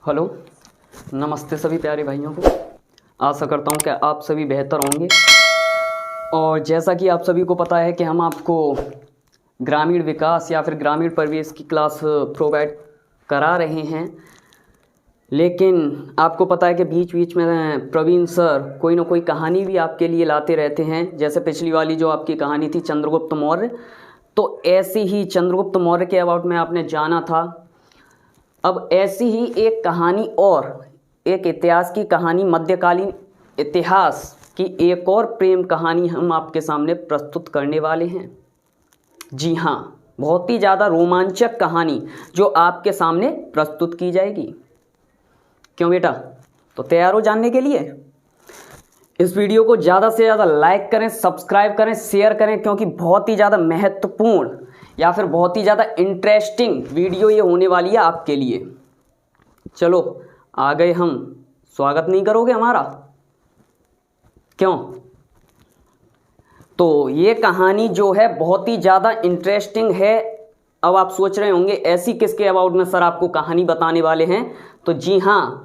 Hello, नमस्ते सभी प्यारे भाइयों को। आशा करता हूँ कि आप सभी बेहतर होंगे। और जैसा कि आप सभी को पता है कि हम आपको ग्रामीण विकास या फिर ग्रामीण परिवेश की क्लास प्रोवाइड करा रहे हैं, लेकिन आपको पता है कि बीच बीच में प्रवीण सर कोई ना कोई कहानी भी आपके लिए लाते रहते हैं। जैसे पिछली वाली जो आपकी कहानी थी चंद्रगुप्त मौर्य, तो ऐसी ही चंद्रगुप्त मौर्य के अबाउट में आपने जाना था। अब ऐसी ही एक कहानी और एक इतिहास की कहानी, मध्यकालीन इतिहास की एक और प्रेम कहानी हम आपके सामने प्रस्तुत करने वाले हैं। जी हाँ, बहुत ही ज़्यादा रोमांचक कहानी जो आपके सामने प्रस्तुत की जाएगी। क्यों बेटा, तो तैयार हो जानने के लिए? इस वीडियो को ज़्यादा से ज़्यादा लाइक करें, सब्सक्राइब करें, शेयर करें, क्योंकि बहुत ही ज़्यादा महत्वपूर्ण या फिर बहुत ही ज़्यादा इंटरेस्टिंग वीडियो ये होने वाली है आपके लिए। चलो आ गए हम। स्वागत नहीं करोगे हमारा? क्यों? तो ये कहानी जो है बहुत ही ज़्यादा इंटरेस्टिंग है। अब आप सोच रहे होंगे ऐसी किसके अबाउट में सर आपको कहानी बताने वाले हैं? तो जी हाँ,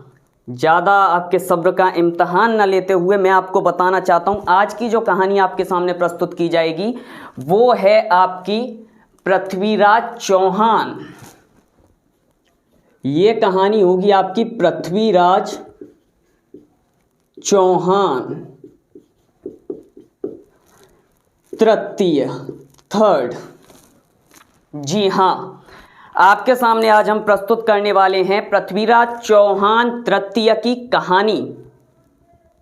ज़्यादा आपके सब्र का इम्तहान न लेते हुए मैं आपको बताना चाहता हूँ आज की जो कहानी आपके सामने प्रस्तुत की जाएगी वो है आपकी पृथ्वीराज चौहान। ये कहानी होगी आपकी पृथ्वीराज चौहान तृतीय, थर्ड। जी हाँ, आपके सामने आज हम प्रस्तुत करने वाले हैं पृथ्वीराज चौहान तृतीय की कहानी।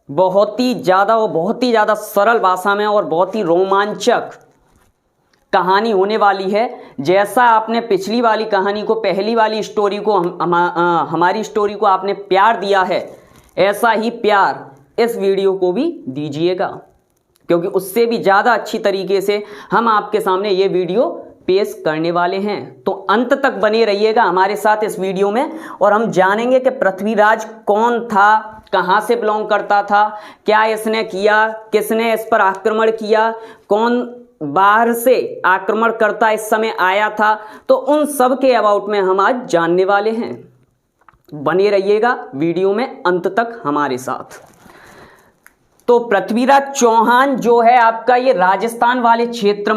बहुत ही ज़्यादा सरल भाषा में और बहुत ही रोमांचक कहानी होने वाली है। जैसा आपने पिछली वाली कहानी को, पहली वाली स्टोरी को हमारी स्टोरी को आपने प्यार दिया है, ऐसा ही प्यार इस वीडियो को भी दीजिएगा, क्योंकि उससे भी ज़्यादा अच्छी तरीके से हम आपके सामने ये वीडियो पेश करने वाले हैं। तो अंत तक बने रहिएगा हमारे साथ इस वीडियो में, और हम जानेंगे कि पृथ्वीराज कौन था, कहाँ से बिलोंग करता था, क्या इसने किया, किसने इस पर आक्रमण किया, कौन बाहर से आक्रमण करता इस समय आया था। तो उन सब के अबाउट में हम आज जानने वाले हैं। बने रहिएगा वीडियो में अंत तक हमारे साथ। तो पृथ्वीराज चौहान जो है आपका, ये राजस्थान वाले क्षेत्र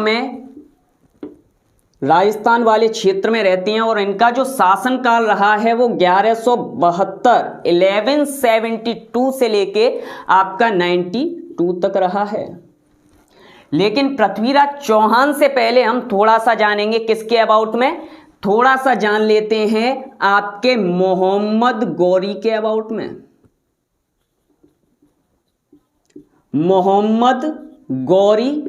में रहते हैं, और इनका जो शासनकाल रहा है वो 1172 से लेके आपका 92 तक रहा है। लेकिन पृथ्वीराज चौहान से पहले हम थोड़ा सा जानेंगे किसके अबाउट में, थोड़ा सा जान लेते हैं आपके मोहम्मद गौरी के अबाउट में। मोहम्मद गौरी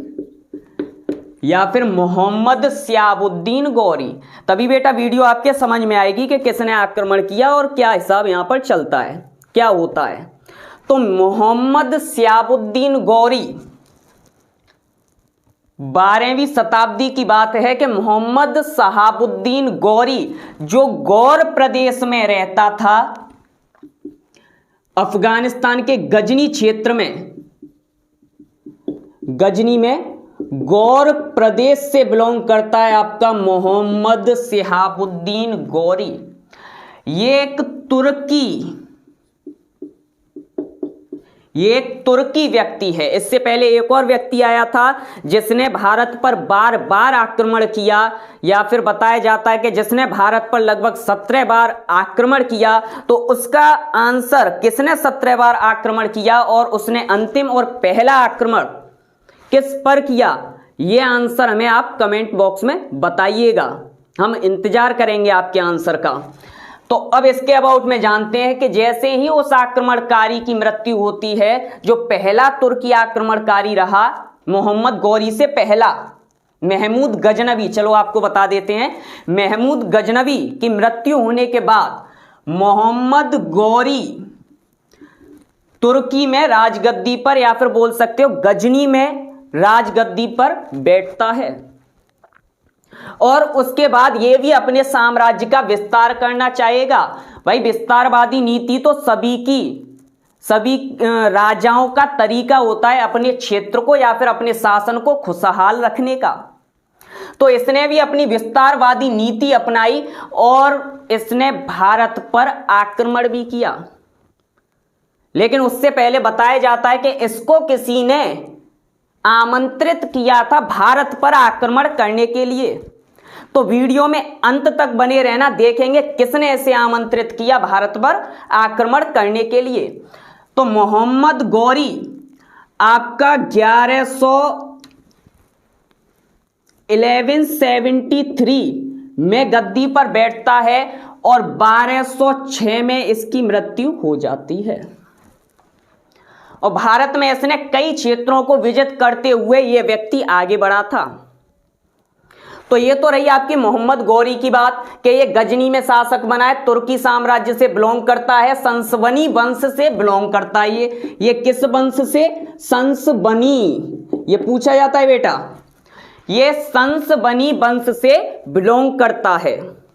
या फिर मोहम्मद सियाबुद्दीन गौरी। तभी बेटा वीडियो आपके समझ में आएगी कि किसने आक्रमण किया और क्या हिसाब यहां पर चलता है, क्या होता है। तो मोहम्मद सियाबुद्दीन गौरी, 12वीं शताब्दी की बात है कि मोहम्मद शहाबुद्दीन गौरी जो गौर प्रदेश में रहता था, अफगानिस्तान के गजनी क्षेत्र में, गजनी में गौर प्रदेश से बिलोंग करता है आपका मोहम्मद शहाबुद्दीन गौरी। ये एक तुर्की व्यक्ति है। इससे पहले एक और व्यक्ति आया था जिसने भारत पर बार बार आक्रमण किया, या फिर बताया जाता है कि जिसने भारत पर लगभग 17 बार आक्रमण किया। तो उसका आंसर, किसने 17 बार आक्रमण किया और उसने अंतिम और पहला आक्रमण किस पर किया, ये आंसर हमें आप कमेंट बॉक्स में बताइएगा। हम इंतजार करेंगे आपके आंसर का। तो अब इसके अबाउट में जानते हैं कि जैसे ही उस आक्रमणकारी की मृत्यु होती है, जो पहला तुर्की आक्रमणकारी रहा मोहम्मद गौरी से पहला, महमूद गजनवी, चलो आपको बता देते हैं, महमूद गजनवी की मृत्यु होने के बाद मोहम्मद गौरी तुर्की में राजगद्दी पर, या फिर बोल सकते हो गजनी में राजगद्दी पर बैठता है। और उसके बाद ये भी अपने साम्राज्य का विस्तार करना चाहेगा। भाई विस्तारवादी नीति तो सभी राजाओं का तरीका होता है अपने क्षेत्र को या फिर अपने शासन को खुशहाल रखने का। तो इसने भी अपनी विस्तारवादी नीति अपनाई और इसने भारत पर आक्रमण भी किया। लेकिन उससे पहले बताया जाता है कि इसको किसी ने आमंत्रित किया था भारत पर आक्रमण करने के लिए। तो वीडियो में अंत तक बने रहना, देखेंगे किसने इसे आमंत्रित किया भारत पर आक्रमण करने के लिए। तो मोहम्मद गौरी आपका 1173 में गद्दी पर बैठता है और 1206 में इसकी मृत्यु हो जाती है। और भारत में इसने कई क्षेत्रों को विजिट करते हुए यह व्यक्ति आगे बढ़ा था। तो ये तो रही आपकी मोहम्मद गौरी की बात कि ये गजनी में शासक बना है, तुर्की साम्राज्य से बिलोंग करता है, संसबनी वंश से बिलोंग करता है। ये किस वंश से? संसबनी। ये पूछा जाता है बेटा, ये संसबनी वंश से बिलोंग करता है।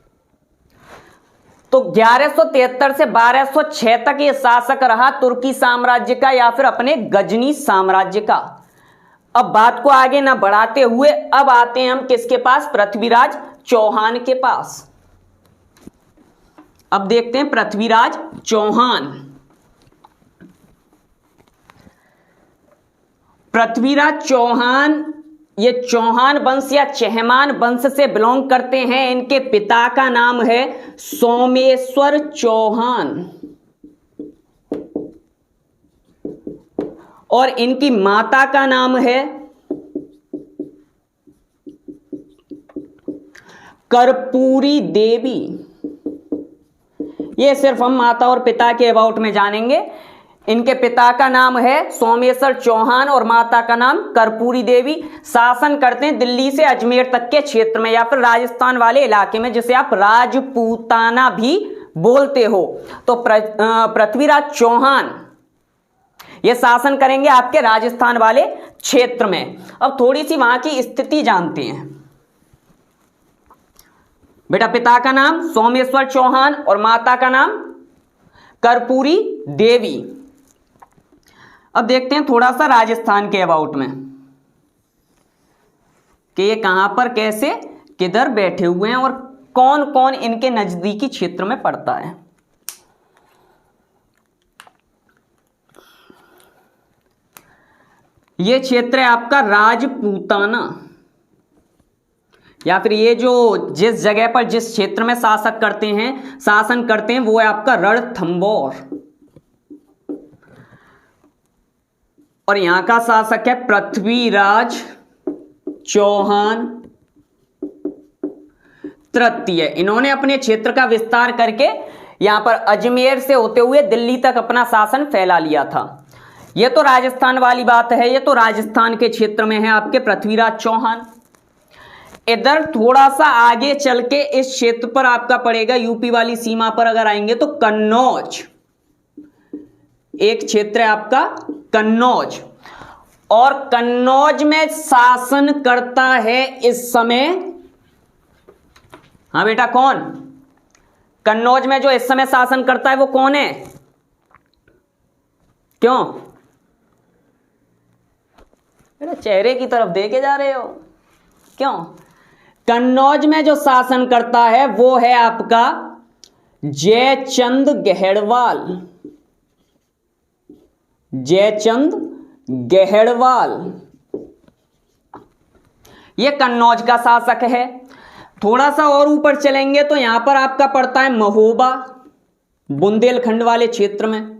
तो 1173 से 1206 तक ये शासक रहा तुर्की साम्राज्य का या फिर अपने गजनी साम्राज्य का। अब बात को आगे ना बढ़ाते हुए अब आते हैं हम किसके पास? पृथ्वीराज चौहान के पास। अब देखते हैं पृथ्वीराज चौहान। पृथ्वीराज चौहान ये चौहान वंश या चहमान वंश से बिलोंग करते हैं। इनके पिता का नाम है सोमेश्वर चौहान और इनकी माता का नाम है कर्पूरी देवी। ये सिर्फ हम माता और पिता के अबाउट में जानेंगे। इनके पिता का नाम है सोमेश्वर चौहान और माता का नाम कर्पूरी देवी। शासन करते हैं दिल्ली से अजमेर तक के क्षेत्र में या फिर राजस्थान वाले इलाके में, जिसे आप राजपूताना भी बोलते हो। तो पृथ्वीराज चौहान ये शासन करेंगे आपके राजस्थान वाले क्षेत्र में। अब थोड़ी सी वहां की स्थिति जानते हैं बेटा। पिता का नाम सोमेश्वर चौहान और माता का नाम कर्पूरी देवी। अब देखते हैं थोड़ा सा राजस्थान के अबाउट में कि ये कहां पर कैसे किधर बैठे हुए हैं और कौन कौन इनके नजदीकी क्षेत्र में पड़ता है। ये क्षेत्र है आपका राजपूताना या फिर ये जो जिस जगह पर जिस क्षेत्र में शासन करते हैं वो है आपका रणथंभौर और यहां का शासक है पृथ्वीराज चौहान तृतीय। इन्होंने अपने क्षेत्र का विस्तार करके यहां पर अजमेर से होते हुए दिल्ली तक अपना शासन फैला लिया था। यह तो राजस्थान वाली बात है, यह तो राजस्थान के क्षेत्र में है आपके पृथ्वीराज चौहान। इधर थोड़ा सा आगे चल के इस क्षेत्र पर आपका पड़ेगा यूपी वाली सीमा पर अगर आएंगे तो कन्नौज एक क्षेत्र है आपका कन्नौज और कन्नौज में शासन करता है इस समय। हाँ बेटा कौन? कन्नौज में जो इस समय शासन करता है वो कौन है? क्यों बेटा चेहरे की तरफ देखे जा रहे हो? क्यों? कन्नौज में जो शासन करता है वो है आपका जयचंद गहड़वाल। जयचंद गहड़वाल ये कन्नौज का शासक है। थोड़ा सा और ऊपर चलेंगे तो यहां पर आपका पड़ता है महोबा बुंदेलखंड वाले क्षेत्र में।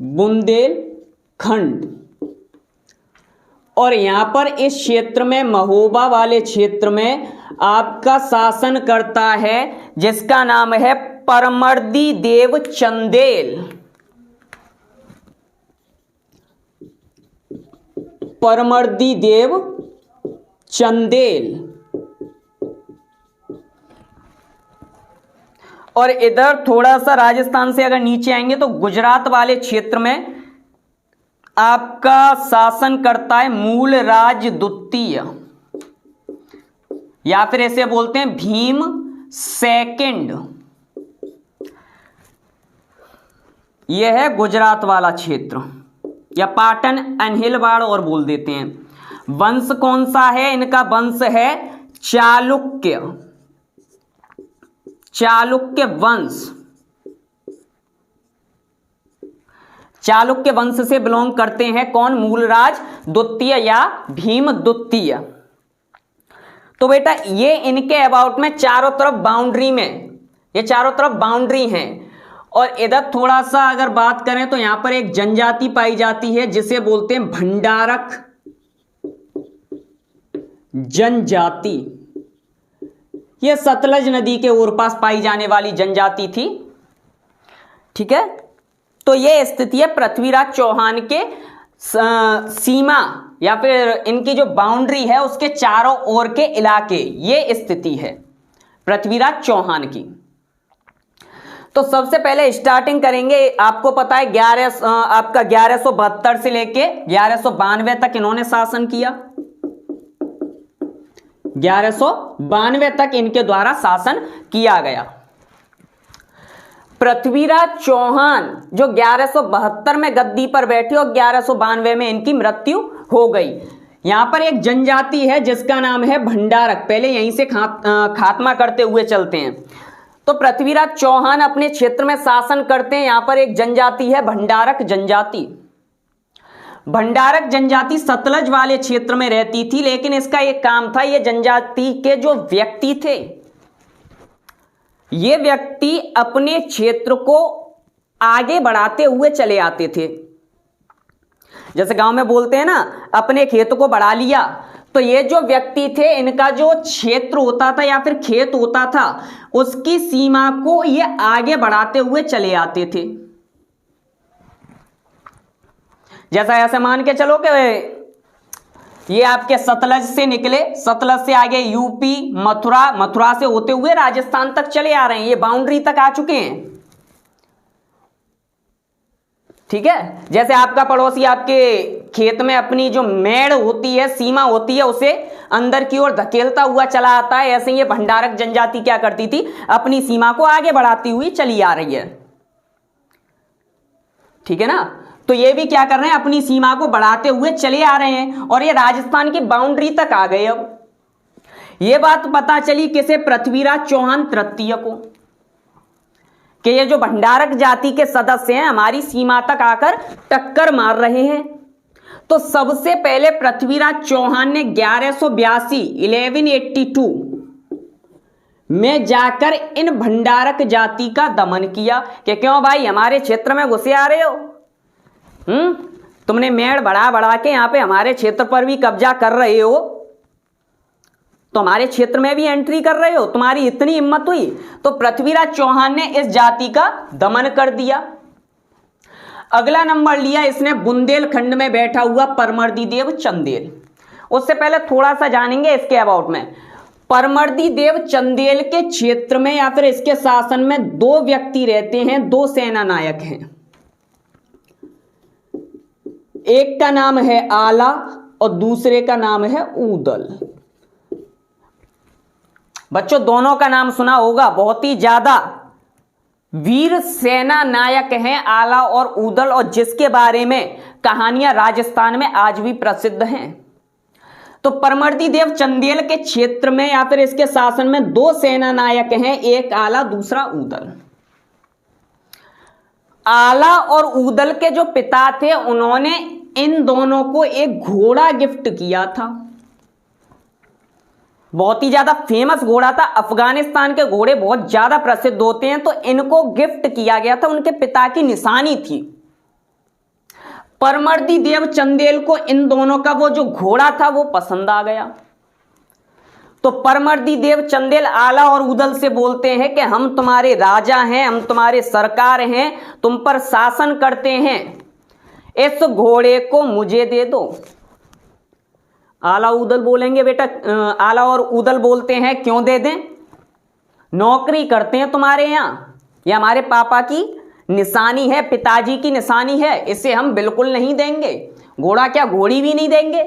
बुंदेलखंड और यहां पर इस क्षेत्र में महोबा वाले क्षेत्र में आपका शासन करता है जिसका नाम है परमर्दी देव चंदेल। परमर्दी देव चंदेल। और इधर थोड़ा सा राजस्थान से अगर नीचे आएंगे तो गुजरात वाले क्षेत्र में आपका शासन करता है मूलराज द्वितीय या फिर ऐसे बोलते हैं भीम सेकंड। यह है गुजरात वाला क्षेत्र या पाटन अनहिलवाड़ और बोल देते हैं। वंश कौन सा है? इनका वंश है चालुक्य, चालुक्य वंश। चालुक्य वंश से बिलोंग करते हैं कौन? मूलराज द्वितीय या भीम द्वितीय। तो बेटा ये इनके अबाउट में चारों तरफ बाउंड्री में, ये चारों तरफ बाउंड्री हैं। और इधर थोड़ा सा अगर बात करें तो यहां पर एक जनजाति पाई जाती है जिसे बोलते हैं भंडारक जनजाति। यह सतलज नदी के ओर पास पाई जाने वाली जनजाति थी। ठीक है, तो यह स्थिति है पृथ्वीराज चौहान के सीमा या फिर इनकी जो बाउंड्री है उसके चारों ओर के इलाके, ये स्थिति है पृथ्वीराज चौहान की। तो सबसे पहले स्टार्टिंग करेंगे, आपको पता है 1172 से लेके 1192 तक इन्होंने शासन किया। 1192 तक इनके द्वारा शासन किया गया। पृथ्वीराज चौहान जो 1172 में गद्दी पर बैठे और 1192 में इनकी मृत्यु हो गई। यहां पर एक जनजाति है जिसका नाम है भंडारक। पहले यहीं से खात्मा करते हुए चलते हैं। तो पृथ्वीराज चौहान अपने क्षेत्र में शासन करते हैं। यहां पर एक जनजाति है भंडारक जनजाति। भंडारक जनजाति सतलज वाले क्षेत्र में रहती थी, लेकिन इसका एक काम था, ये जनजाति के जो व्यक्ति थे, ये व्यक्ति अपने क्षेत्र को आगे बढ़ाते हुए चले आते थे। जैसे गांव में बोलते हैं ना, अपने खेत को बढ़ा लिया। तो ये जो व्यक्ति थे, इनका जो क्षेत्र होता था या फिर खेत होता था, उसकी सीमा को ये आगे बढ़ाते हुए चले आते थे। जैसा ऐसे मान के चलो कि ये आपके सतलज से निकले, सतलज से आगे यूपी, मथुरा, मथुरा से होते हुए राजस्थान तक चले आ रहे हैं, ये बाउंड्री तक आ चुके हैं। ठीक है, जैसे आपका पड़ोसी आपके खेत में अपनी जो मेड़ होती है, सीमा होती है, उसे अंदर की ओर धकेलता हुआ चला आता है, ऐसे ये भंडारक जनजाति क्या करती थी, अपनी सीमा को आगे बढ़ाती हुई चली आ रही है। ठीक है ना, तो ये भी क्या कर रहे हैं, अपनी सीमा को बढ़ाते हुए चले आ रहे हैं और ये राजस्थान की बाउंड्री तक आ गए। अब ये बात पता चली किसे? पृथ्वीराज चौहान तृतीय को, कि ये जो भंडारक जाति के सदस्य हैं हमारी सीमा तक आकर टक्कर मार रहे हैं। तो सबसे पहले पृथ्वीराज चौहान ने 1182 में जाकर इन भंडारक जाति का दमन किया कि क्यों भाई हमारे क्षेत्र में घुसे आ रहे हो, तुमने मेड़ बढ़ा बढ़ा के यहां पे हमारे क्षेत्र पर भी कब्जा कर रहे हो, तो हमारे क्षेत्र में भी एंट्री कर रहे हो, तुम्हारी इतनी हिम्मत हुई। तो पृथ्वीराज चौहान ने इस जाति का दमन कर दिया। अगला नंबर लिया इसने बुंदेलखंड में बैठा हुआ परमर्दी देव चंदेल। उससे पहले थोड़ा सा जानेंगे इसके अबाउट में। परमर्दी देव चंदेल के क्षेत्र में या फिर इसके शासन में दो व्यक्ति रहते हैं, दो सेना नायक हैं। एक का नाम है आला और दूसरे का नाम है ऊदल। बच्चों दोनों का नाम सुना होगा, बहुत ही ज्यादा वीर सेना नायक हैं आला और ऊदल, और जिसके बारे में कहानियां राजस्थान में आज भी प्रसिद्ध हैं। तो परमर्दी देव चंदेल के क्षेत्र में या फिर इसके शासन में दो सेना नायक हैं, एक आला दूसरा ऊदल। आला और ऊदल के जो पिता थे उन्होंने इन दोनों को एक घोड़ा गिफ्ट किया था। बहुत ही ज्यादा फेमस घोड़ा था, अफगानिस्तान के घोड़े बहुत ज्यादा प्रसिद्ध होते हैं, तो इनको गिफ्ट किया गया था, उनके पिता की निशानी थी। परमर्दी देव चंदेल को इन दोनों का वो जो घोड़ा था वो पसंद आ गया। तो परमर्दी देव चंदेल आला और ऊदल से बोलते हैं कि हम तुम्हारे राजा हैं, हम तुम्हारे सरकार हैं, तुम पर शासन करते हैं, इस घोड़े को मुझे दे दो। आला ऊदल बोलेंगे बेटा, आला और ऊदल बोलते हैं क्यों दे दें, नौकरी करते हैं तुम्हारे यहां, ये हमारे पापा की निशानी है, पिताजी की निशानी है, इसे हम बिल्कुल नहीं देंगे। घोड़ा क्या, घोड़ी भी नहीं देंगे।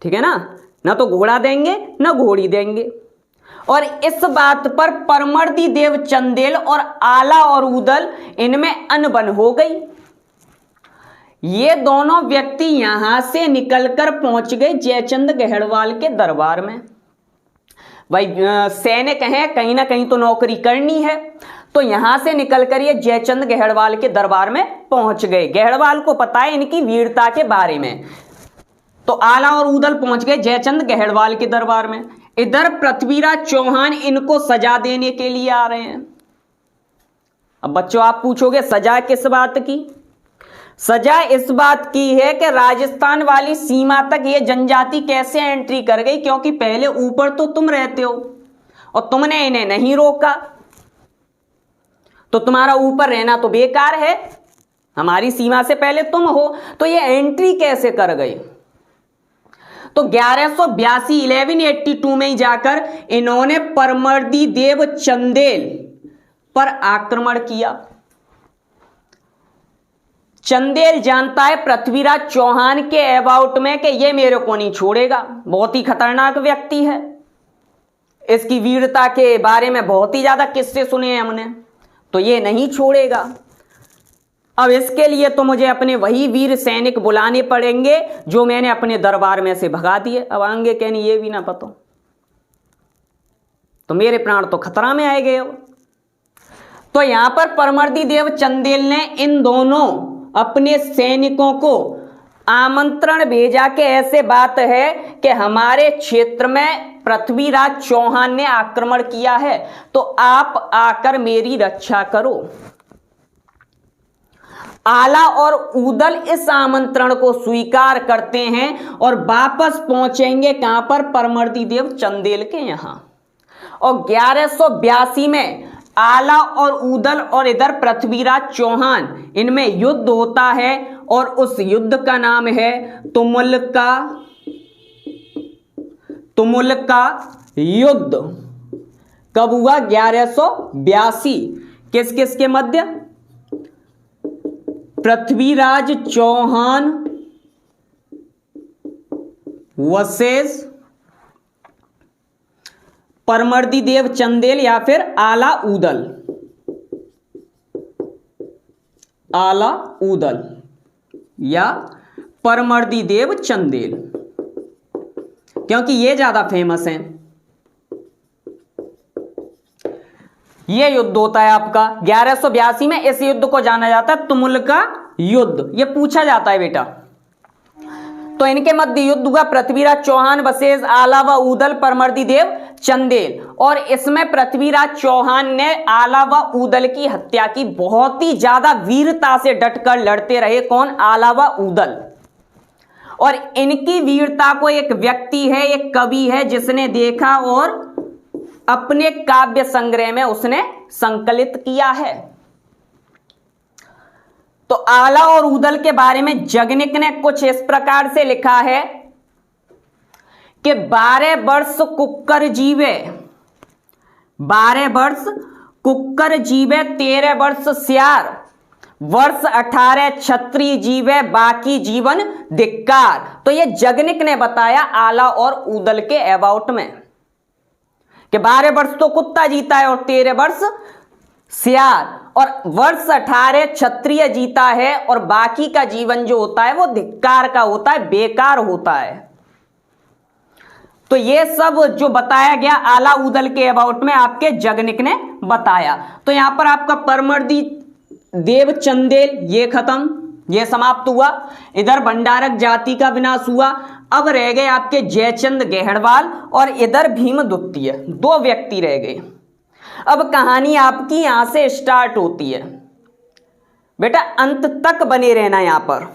ठीक है ना, ना तो घोड़ा देंगे ना घोड़ी देंगे। और इस बात पर परमर्दी देव चंदेल और आला और ऊदल इनमें अनबन हो गई। ये दोनों व्यक्ति यहां से निकलकर पहुंच गए जयचंद गहड़वाल के दरबार में। भाई सैनिक हैं, कहीं ना कहीं तो नौकरी करनी है, तो यहां से निकलकर ये जयचंद गहड़वाल के दरबार में पहुंच गए। गहड़वाल को पता है इनकी वीरता के बारे में, तो आला और ऊदल पहुंच गए जयचंद गहड़वाल के दरबार में। इधर पृथ्वीराज चौहान इनको सजा देने के लिए आ रहे हैं। अब बच्चों आप पूछोगे सजा किस बात की? सजा इस बात की है कि राजस्थान वाली सीमा तक ये जनजाति कैसे एंट्री कर गई, क्योंकि पहले ऊपर तो तुम रहते हो और तुमने इन्हें नहीं रोका, तो तुम्हारा ऊपर रहना तो बेकार है। हमारी सीमा से पहले तुम हो, तो ये एंट्री कैसे कर गई? तो 1182 1182 में ही जाकर इन्होंने परमर्दी देव चंदेल पर आक्रमण किया। चंदेल जानता है पृथ्वीराज चौहान के अबाउट में कि ये मेरे को नहीं छोड़ेगा, बहुत ही खतरनाक व्यक्ति है, इसकी वीरता के बारे में बहुत ही ज्यादा किस्से सुने हैं हमने, तो ये नहीं छोड़ेगा। अब इसके लिए तो मुझे अपने वही वीर सैनिक बुलाने पड़ेंगे जो मैंने अपने दरबार में से भगा दिए। अब आगे कहनी ये भी ना पता तो मेरे प्राण तो खतरा में आए गए। तो यहां पर परमर्दी देव चंदेल ने इन दोनों अपने सैनिकों को आमंत्रण भेजा कि ऐसे बात है कि हमारे क्षेत्र में पृथ्वीराज चौहान ने आक्रमण किया है, तो आप आकर मेरी रक्षा करो। आला और ऊदल इस आमंत्रण को स्वीकार करते हैं और वापस पहुंचेंगे कहां पर? परमर्दी देव चंदेल के यहां। और 1182 में आला और ऊदल और इधर पृथ्वीराज चौहान, इनमें युद्ध होता है और उस युद्ध का नाम है तुमुल का युद्ध। कब हुआ? 1182। किस किस के मध्य? पृथ्वीराज चौहान वर्सेस परमर्दी देव चंदेल या फिर आला ऊदल या परमर्दी देव चंदेल, क्योंकि ये ज्यादा फेमस हैं। ये युद्ध होता है आपका 1182 में। इस युद्ध को जाना जाता है तुमुल का युद्ध। ये पूछा जाता है बेटा। तो इनके मध्य युद्ध हुआ पृथ्वीराज चौहान वर्सेस आला व ऊदल परमर्दी देव चंदेल, और इसमें पृथ्वीराज चौहान ने आला व ऊदल की हत्या की। बहुत ही ज्यादा वीरता से डटकर लड़ते रहे। कौन? आला व ऊदल। और इनकी वीरता को एक व्यक्ति है, एक कवि है, जिसने देखा और अपने काव्य संग्रह में उसने संकलित किया है। तो आला और ऊदल के बारे में जगनिक ने कुछ इस प्रकार से लिखा है कि 12 वर्ष कुक्कर जीवे, 12 वर्ष कुक्कर जीवे, 13 वर्ष स्यार, वर्ष 18 क्षत्रिय जीवे, बाकी जीवन धिक्कार। तो ये जगनिक ने बताया आला और ऊदल के अबाउट में कि 12 वर्ष तो कुत्ता जीता है और 13 वर्ष स्यार, और वर्ष 18 क्षत्रिय जीता है, और बाकी का जीवन जो होता है वो धिक्कार का होता है, बेकार होता है। तो ये सब जो बताया गया आला ऊदल के अबाउट में आपके जगनिक ने बताया। तो यहां पर आपका परमर्दी देव चंदेल ये खत्म, ये समाप्त हुआ। इधर भंडारक जाति का विनाश हुआ। अब रह गए आपके जयचंद गहड़वाल और इधर भीम द्वितीय, 2 व्यक्ति रह गए। अब कहानी आपकी यहां से स्टार्ट होती है बेटा, अंत तक बने रहना यहां पर।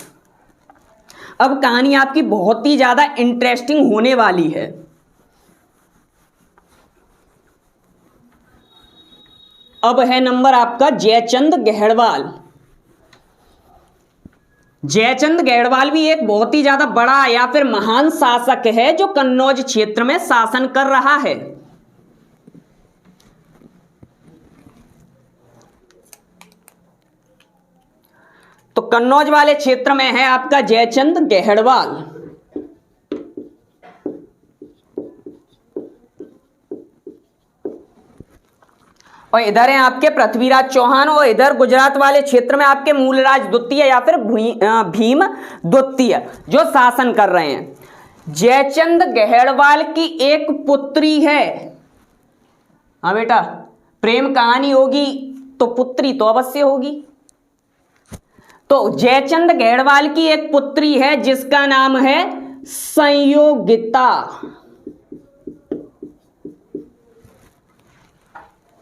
अब कहानी आपकी बहुत ही ज्यादा इंटरेस्टिंग होने वाली है। अब है नंबर आपका जयचंद गहड़वाल। जयचंद गहड़वाल भी एक बहुत ही ज्यादा बड़ा या फिर महान शासक है जो कन्नौज क्षेत्र में शासन कर रहा है। तो कन्नौज वाले क्षेत्र में है आपका जयचंद गहड़वाल। और इधर है आपके पृथ्वीराज चौहान, और इधर गुजरात वाले क्षेत्र में आपके मूलराज द्वितीय या फिर भीम द्वितीय जो शासन कर रहे हैं। जयचंद गहड़वाल की एक पुत्री है। हाँ बेटा, प्रेम कहानी होगी तो पुत्री तो अवश्य होगी। तो जयचंद गहड़वाल की एक पुत्री है जिसका नाम है संयोगिता।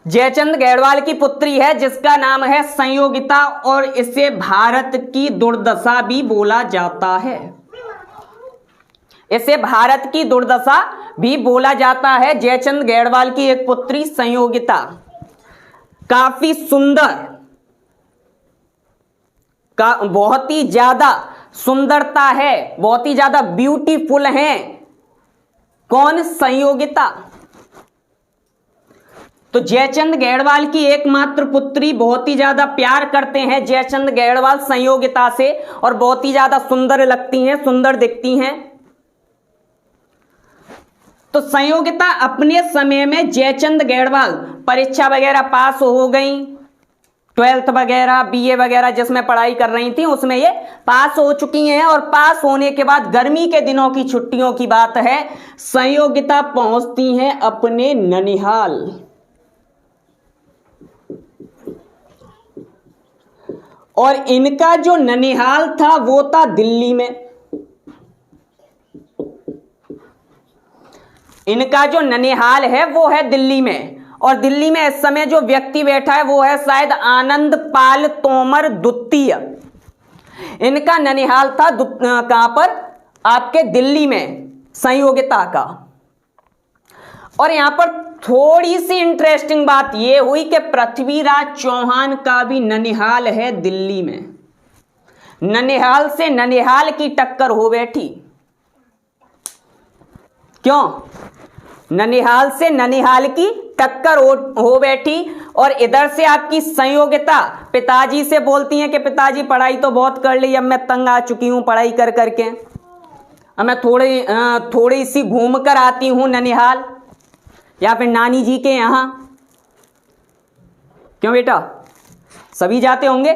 जयचंद गहड़वाल की पुत्री है जिसका नाम है संयोगिता, और इसे भारत की दुर्दशा भी बोला जाता है। इसे भारत की दुर्दशा भी बोला जाता है। जयचंद गहड़वाल की एक पुत्री संयोगिता काफी सुंदर, बहुत ही ज्यादा सुंदरता है, बहुत ही ज्यादा ब्यूटीफुल है। कौन? संयोगिता। तो जयचंद गहड़वाल की एकमात्र पुत्री, बहुत ही ज्यादा प्यार करते हैं जयचंद गहड़वाल संयोगिता से, और बहुत ही ज्यादा सुंदर लगती हैं, सुंदर दिखती हैं। तो संयोगिता अपने समय में जयचंद गहड़वाल परीक्षा वगैरह पास हो गई, 12th वगैरह बीए वगैरह जिसमें पढ़ाई कर रही थी उसमें ये पास हो चुकी हैं। और पास होने के बाद गर्मी के दिनों की छुट्टियों की बात है, संयोगिता पहुंचती हैं अपने ननिहाल। और इनका जो ननिहाल था वो था दिल्ली में। इनका जो ननिहाल है वो है दिल्ली में, और दिल्ली में इस समय जो व्यक्ति बैठा है वो है शायद आनंद पाल तोमर द्वितीय। इनका ननिहाल था कहां पर? आपके दिल्ली में, संयोगिता का। और यहां पर थोड़ी सी इंटरेस्टिंग बात यह हुई कि पृथ्वीराज चौहान का भी ननिहाल है दिल्ली में। ननिहाल से ननिहाल की टक्कर हो बैठी। क्यों? ननिहाल से ननिहाल की टक्कर हो बैठी। और इधर से आपकी संयोगिता पिताजी से बोलती हैं कि पिताजी पढ़ाई तो बहुत कर ली, अब मैं तंग आ चुकी हूं पढ़ाई कर करके, अब मैं थोड़ी सी घूम कर आती हूं ननिहाल या फिर नानी जी के यहां। क्यों बेटा, सभी जाते होंगे?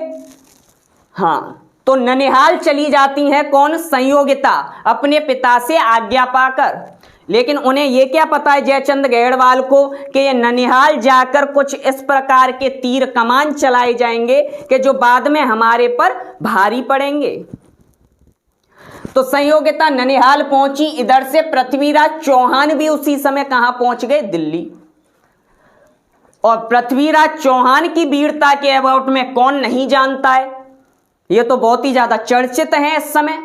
हाँ, तो ननिहाल चली जाती हैं कौन? संयोगिता, अपने पिता से आज्ञा पाकर। लेकिन उन्हें यह क्या पता है जयचंद गहड़वाल को कि ये ननिहाल जाकर कुछ इस प्रकार के तीर कमान चलाए जाएंगे कि जो बाद में हमारे पर भारी पड़ेंगे। तो संयोगिता ननिहाल पहुंची। इधर से पृथ्वीराज चौहान भी उसी समय कहां पहुंच गए? दिल्ली। और पृथ्वीराज चौहान की वीरता के अबाउट में कौन नहीं जानता है? ये तो बहुत ही ज्यादा चर्चित है इस समय,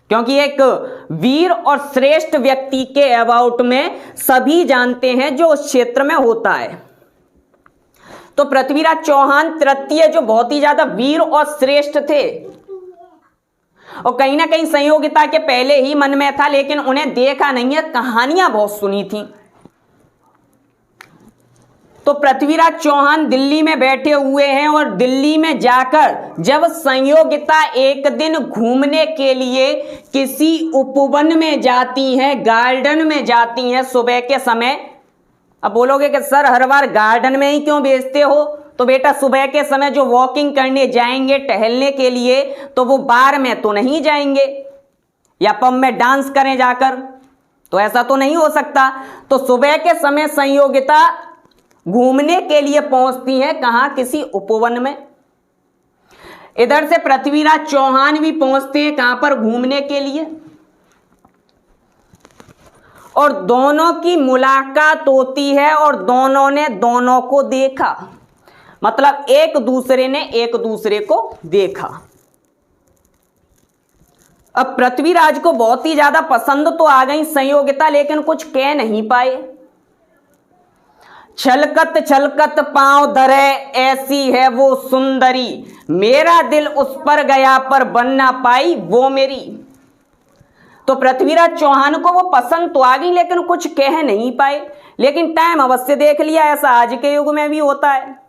क्योंकि एक वीर और श्रेष्ठ व्यक्ति के अबाउट में सभी जानते हैं जो उस क्षेत्र में होता है। तो पृथ्वीराज चौहान तृतीय जो बहुत ही ज्यादा वीर और श्रेष्ठ थे, और कहीं ना कहीं संयोगिता के पहले ही मन में था, लेकिन उन्हें देखा नहीं है, कहानियां बहुत सुनी थी। तो पृथ्वीराज चौहान दिल्ली में बैठे हुए हैं, और दिल्ली में जाकर जब संयोगिता एक दिन घूमने के लिए किसी उपवन में जाती हैं, गार्डन में जाती हैं सुबह के समय। अब बोलोगे कि सर हर बार गार्डन में ही क्यों भेजते हो? तो बेटा सुबह के समय जो वॉकिंग करने जाएंगे टहलने के लिए, तो वो बार में तो नहीं जाएंगे या पब में डांस करें जाकर, तो ऐसा तो नहीं हो सकता। तो सुबह के समय संयोगिता घूमने के लिए पहुंचती हैं कहां? किसी उपवन में। इधर से पृथ्वीराज चौहान भी पहुंचते हैं कहां पर? घूमने के लिए। और दोनों की मुलाकात होती है, और दोनों ने दोनों को देखा, मतलब एक दूसरे ने एक दूसरे को देखा। अब पृथ्वीराज को बहुत ही ज्यादा पसंद तो आ गई संयोगिता, लेकिन कुछ कह नहीं पाए। छलकत छलकत पांव धरे, ऐसी है वो सुंदरी, मेरा दिल उस पर गया पर बन ना पाई वो मेरी। तो पृथ्वीराज चौहान को वो पसंद तो आ गई, लेकिन कुछ कह नहीं पाए। लेकिन टाइम अवश्य देख लिया, ऐसा आज के युग में भी होता है।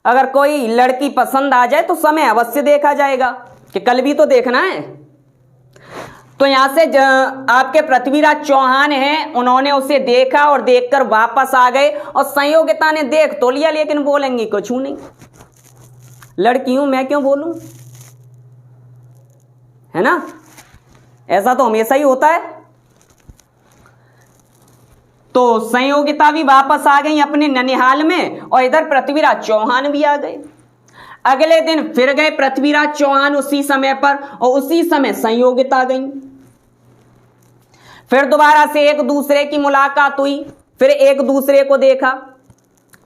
अगर कोई लड़की पसंद आ जाए तो समय अवश्य देखा जाएगा कि कल भी तो देखना है। तो यहां से आपके पृथ्वीराज चौहान हैं, उन्होंने उसे देखा और देखकर वापस आ गए। और संयोगिता ने देख तो लिया, लेकिन बोलेंगी कुछ नहीं। लड़की हूं मैं क्यों बोलूं, है ना? ऐसा तो हमेशा ही होता है। तो संयोगिता भी वापस आ गई अपने ननिहाल में और इधर पृथ्वीराज चौहान भी आ गए। अगले दिन फिर गए पृथ्वीराज चौहान उसी समय पर, और उसी समय संयोगिता गई। फिर दोबारा से एक दूसरे की मुलाकात हुई, फिर एक दूसरे को देखा,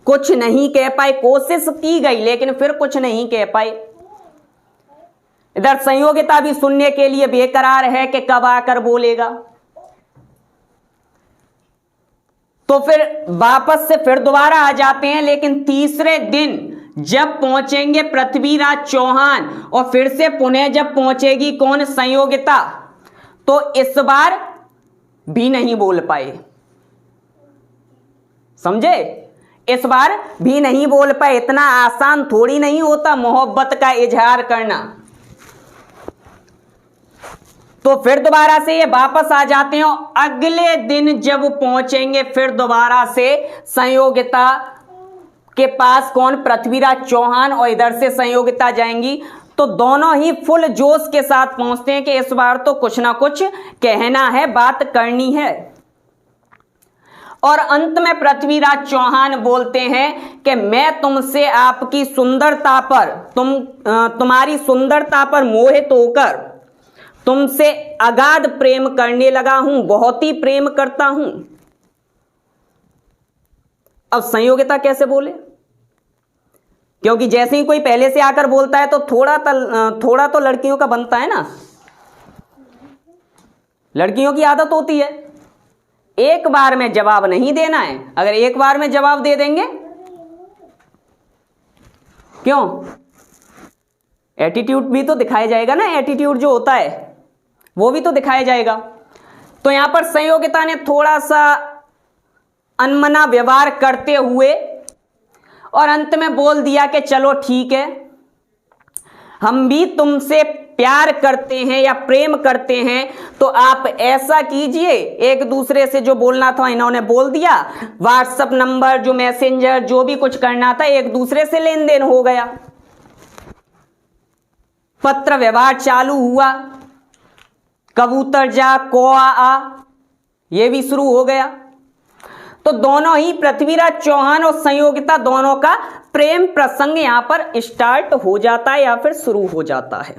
कुछ नहीं कह पाए, कोशिश की गई लेकिन फिर कुछ नहीं कह पाए। इधर संयोगिता भी सुनने के लिए बेकरार है कि कब आकर बोलेगा। तो फिर वापस से फिर दोबारा आ जाते हैं, लेकिन तीसरे दिन जब पहुंचेंगे पृथ्वीराज चौहान और फिर से पुनः जब पहुंचेगी कौन, संयोगिता, तो इस बार भी नहीं बोल पाए। समझे? इस बार भी नहीं बोल पाए। इतना आसान थोड़ी नहीं होता मोहब्बत का इजहार करना। तो फिर दोबारा से ये वापस आ जाते हैं और अगले दिन जब पहुंचेंगे फिर दोबारा से संयोगिता के पास कौन, पृथ्वीराज चौहान, और इधर से संयोगिता जाएंगी। तो दोनों ही फुल जोश के साथ पहुंचते हैं कि इस बार तो कुछ ना कुछ कहना है, बात करनी है। और अंत में पृथ्वीराज चौहान बोलते हैं कि मैं तुमसे आपकी सुंदरता पर, तुम्हारी सुंदरता पर मोहित होकर तुमसे अगाध प्रेम करने लगा हूं, बहुत ही प्रेम करता हूं। अब संयोगिता कैसे बोले, क्योंकि जैसे ही कोई पहले से आकर बोलता है तो थोड़ा तो लड़कियों का बनता है ना, लड़कियों की आदत होती है एक बार में जवाब नहीं देना है। अगर एक बार में जवाब दे देंगे, क्यों, एटीट्यूड भी तो दिखाया जाएगा ना, एटीट्यूड जो होता है वो भी तो दिखाया जाएगा। तो यहां पर संयोगिता ने थोड़ा सा अनमना व्यवहार करते हुए और अंत में बोल दिया कि चलो ठीक है, हम भी तुमसे प्यार करते हैं या प्रेम करते हैं, तो आप ऐसा कीजिए। एक दूसरे से जो बोलना था इन्होंने बोल दिया, व्हाट्सएप नंबर, जो मैसेंजर, जो भी कुछ करना था एक दूसरे से लेन देन हो गया, पत्र व्यवहार चालू हुआ, कबूतर जा कौआ आ, ये भी शुरू हो गया। तो दोनों ही पृथ्वीराज चौहान और संयोगिता दोनों का प्रेम प्रसंग यहां पर स्टार्ट हो जाता है या फिर शुरू हो जाता है।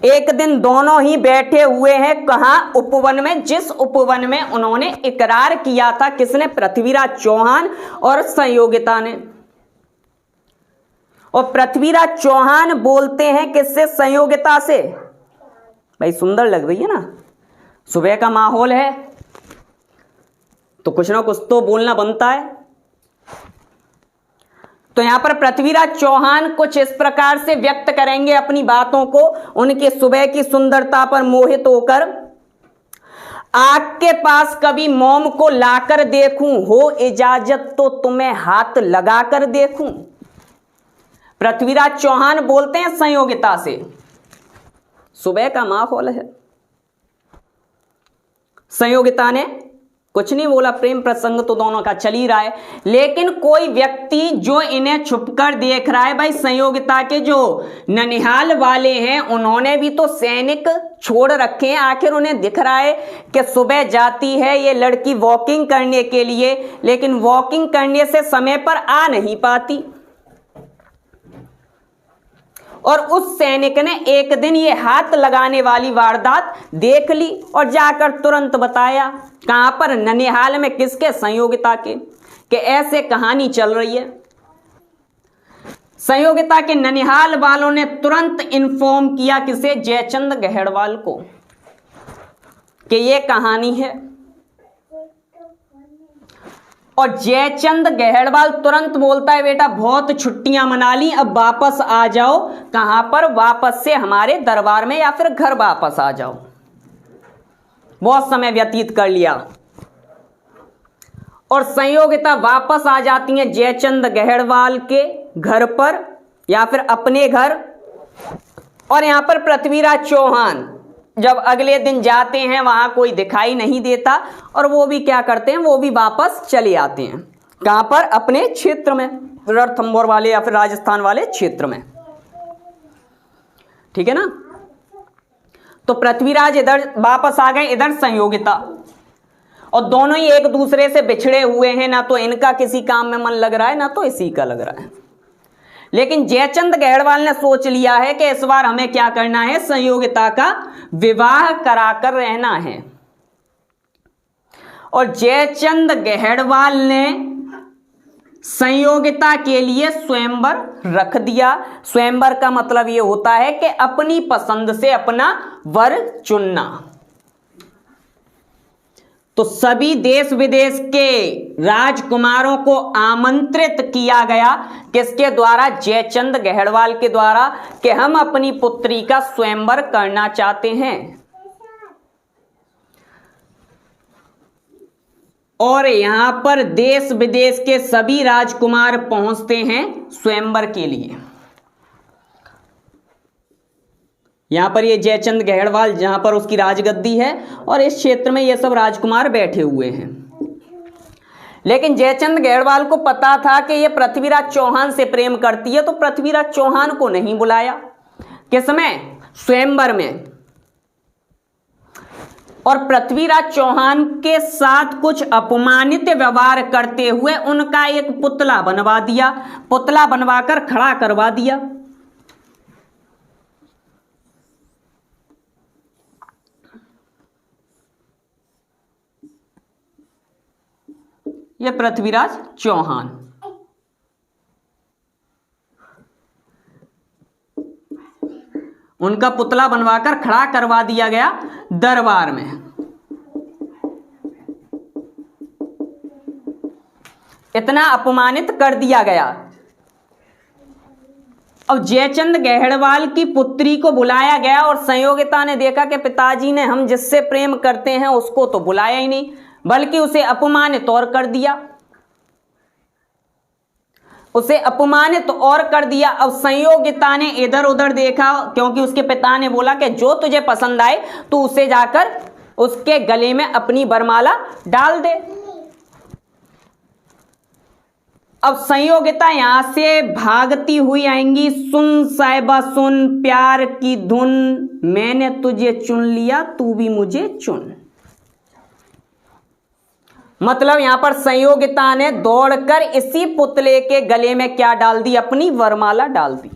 एक दिन दोनों ही बैठे हुए हैं, कहां, उपवन में, जिस उपवन में उन्होंने इकरार किया था, किसने, पृथ्वीराज चौहान और संयोगिता ने। और पृथ्वीराज चौहान बोलते हैं किससे, संयोगिता से। भाई सुंदर लग रही है ना, सुबह का माहौल है तो कुछ ना कुछ तो बोलना बनता है। तो यहां पर पृथ्वीराज चौहान कुछ इस प्रकार से व्यक्त करेंगे अपनी बातों को, उनके सुबह की सुंदरता पर मोहित होकर। आग के पास कभी मोम को लाकर देखूं, हो इजाजत तो तुम्हें हाथ लगाकर देखूं। पृथ्वीराज चौहान बोलते हैं संयोगिता से, सुबह का माहौल है, संयोगिता ने कुछ नहीं बोला, प्रेम प्रसंग तो दोनों का चल ही रहा है। लेकिन कोई व्यक्ति जो इन्हें छुपकर देख रहा है, भाई संयोगिता के जो ननिहाल वाले हैं उन्होंने भी तो सैनिक छोड़ रखे हैं, आखिर उन्हें दिख रहा है कि सुबह जाती है ये लड़की वॉकिंग करने के लिए, लेकिन वॉकिंग करने से समय पर आ नहीं पाती। और उस सैनिक ने एक दिन ये हाथ लगाने वाली वारदात देख ली और जाकर तुरंत बताया, कहां पर, ननिहाल में, किसके, संयोगिता के, कि ऐसे कहानी चल रही है। संयोगिता के ननिहाल वालों ने तुरंत इन्फॉर्म किया किसे, जयचंद गहड़वाल को, कि ये कहानी है। और जयचंद गहड़वाल तुरंत बोलता है, बेटा बहुत छुट्टियां मना ली, अब वापस आ जाओ। कहां पर, वापस से हमारे दरबार में या फिर घर वापस आ जाओ, बहुत समय व्यतीत कर लिया। और संयोगिता वापस आ जाती हैं जयचंद गहड़वाल के घर पर या फिर अपने घर। और यहां पर पृथ्वीराज चौहान जब अगले दिन जाते हैं वहां कोई दिखाई नहीं देता और वो भी क्या करते हैं, वो भी वापस चले आते हैं। कहां पर? अपने क्षेत्र में, रणथंभौर वाले या फिर राजस्थान वाले क्षेत्र में। ठीक है ना। तो पृथ्वीराज इधर वापस आ गए, इधर संयोगिता, और दोनों ही एक दूसरे से बिछड़े हुए हैं। ना तो इनका किसी काम में मन लग रहा है, ना तो इसी का लग रहा है। लेकिन जयचंद गहड़वाल ने सोच लिया है कि इस बार हमें क्या करना है, संयोगिता का विवाह कराकर रहना है। और जयचंद गहड़वाल ने संयोगिता के लिए स्वयंवर रख दिया। स्वयंवर का मतलब यह होता है कि अपनी पसंद से अपना वर चुनना। तो सभी देश विदेश के राजकुमारों को आमंत्रित किया गया, किसके द्वारा? जयचंद गहड़वाल के द्वारा, कि हम अपनी पुत्री का स्वयंवर करना चाहते हैं। और यहां पर देश विदेश के सभी राजकुमार पहुंचते हैं स्वयंवर के लिए। यहां पर ये जयचंद गहड़वाल, जहां पर उसकी राजगद्दी है, और इस क्षेत्र में ये सब राजकुमार बैठे हुए हैं। लेकिन जयचंद गहड़वाल को पता था कि ये पृथ्वीराज चौहान से प्रेम करती है, तो पृथ्वीराज चौहान को नहीं बुलाया। किसमें? स्वयंवर में। और पृथ्वीराज चौहान के साथ कुछ अपमानित व्यवहार करते हुए उनका एक पुतला बनवा दिया, पुतला बनवाकर खड़ा करवा दिया। यह पृथ्वीराज चौहान। उनका पुतला बनवाकर खड़ा करवा दिया गया दरबार में। इतना अपमानित कर दिया गया। अब जयचंद गहड़वाल की पुत्री को बुलाया गया और संयोगिता ने देखा कि पिताजी ने हम जिससे प्रेम करते हैं उसको तो बुलाया ही नहीं, बल्कि उसे अपमानित और कर दिया, उसे अपमानित और कर दिया। अब संयोगिता ने इधर उधर देखा, क्योंकि उसके पिता ने बोला कि जो तुझे पसंद आए तो उसे जाकर उसके गले में अपनी वरमाला डाल दे। अब संयोगिता यहां से भागती हुई आएंगी। सुन साहिबा सुन, प्यार की धुन, मैंने तुझे चुन लिया, तू भी मुझे चुन। मतलब यहां पर संयोगिता ने दौड़कर इसी पुतले के गले में क्या डाल दी? अपनी वरमाला डाल दी।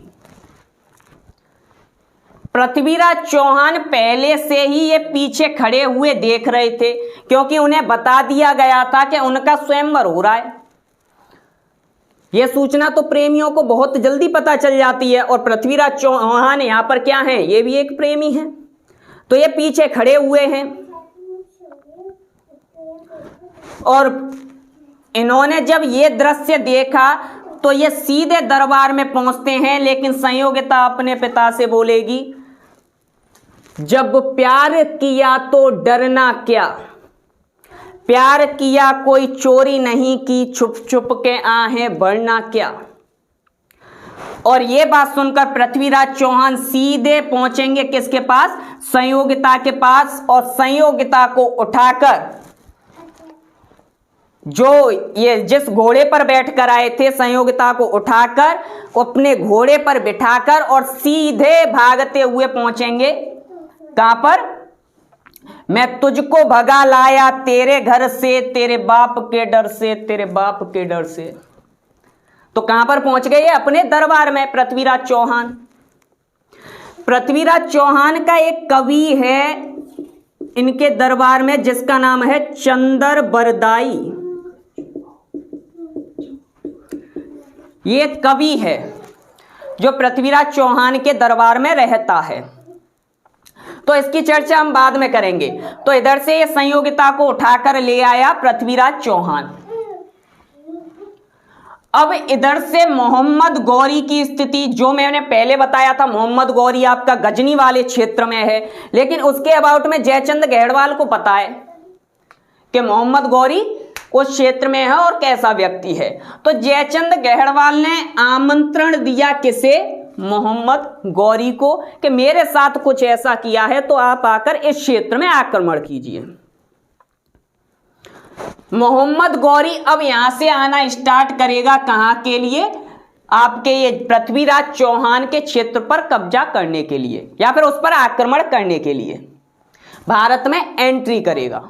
पृथ्वीराज चौहान पहले से ही ये पीछे खड़े हुए देख रहे थे, क्योंकि उन्हें बता दिया गया था कि उनका स्वयंवर हो रहा है। यह सूचना तो प्रेमियों को बहुत जल्दी पता चल जाती है, और पृथ्वीराज चौहान यहां पर क्या है? ये भी एक प्रेमी है, तो ये पीछे खड़े हुए हैं। और इन्होंने जब ये दृश्य देखा तो ये सीधे दरबार में पहुंचते हैं। लेकिन संयोगिता अपने पिता से बोलेगी, जब प्यार किया तो डरना क्या, प्यार किया कोई चोरी नहीं की, छुप छुप के आहें भरना क्या। और ये बात सुनकर पृथ्वीराज चौहान सीधे पहुंचेंगे किसके पास? संयोगिता के पास। और संयोगिता को उठाकर, जो ये जिस घोड़े पर बैठकर आए थे, संयोगिता को उठाकर अपने घोड़े पर बिठाकर और सीधे भागते हुए पहुंचेंगे कहां पर? मैं तुझको भगा लाया तेरे घर से, तेरे बाप के डर से, तेरे बाप के डर से। तो कहां पर पहुंच गए? अपने दरबार में पृथ्वीराज चौहान। पृथ्वीराज चौहान का एक कवि है इनके दरबार में, जिसका नाम है चंदर बरदाई। ये कवि है जो पृथ्वीराज चौहान के दरबार में रहता है, तो इसकी चर्चा हम बाद में करेंगे। तो इधर से ये संयोगिता को उठाकर ले आया पृथ्वीराज चौहान। अब इधर से मोहम्मद गौरी की स्थिति, जो मैंने पहले बताया था, मोहम्मद गौरी आपका गजनी वाले क्षेत्र में है, लेकिन उसके अबाउट में जयचंद गहड़वाल को पता है कि मोहम्मद गौरी उस क्षेत्र में है और कैसा व्यक्ति है। तो जयचंद गहड़वाल ने आमंत्रण दिया किसे? मोहम्मद गौरी को कि मेरे साथ कुछ ऐसा किया है तो आप आकर इस क्षेत्र में आक्रमण कीजिए। मोहम्मद गौरी अब यहां से आना स्टार्ट करेगा कहां के लिए, आपके ये पृथ्वीराज चौहान के क्षेत्र पर कब्जा करने के लिए या फिर उस पर आक्रमण करने के लिए भारत में एंट्री करेगा।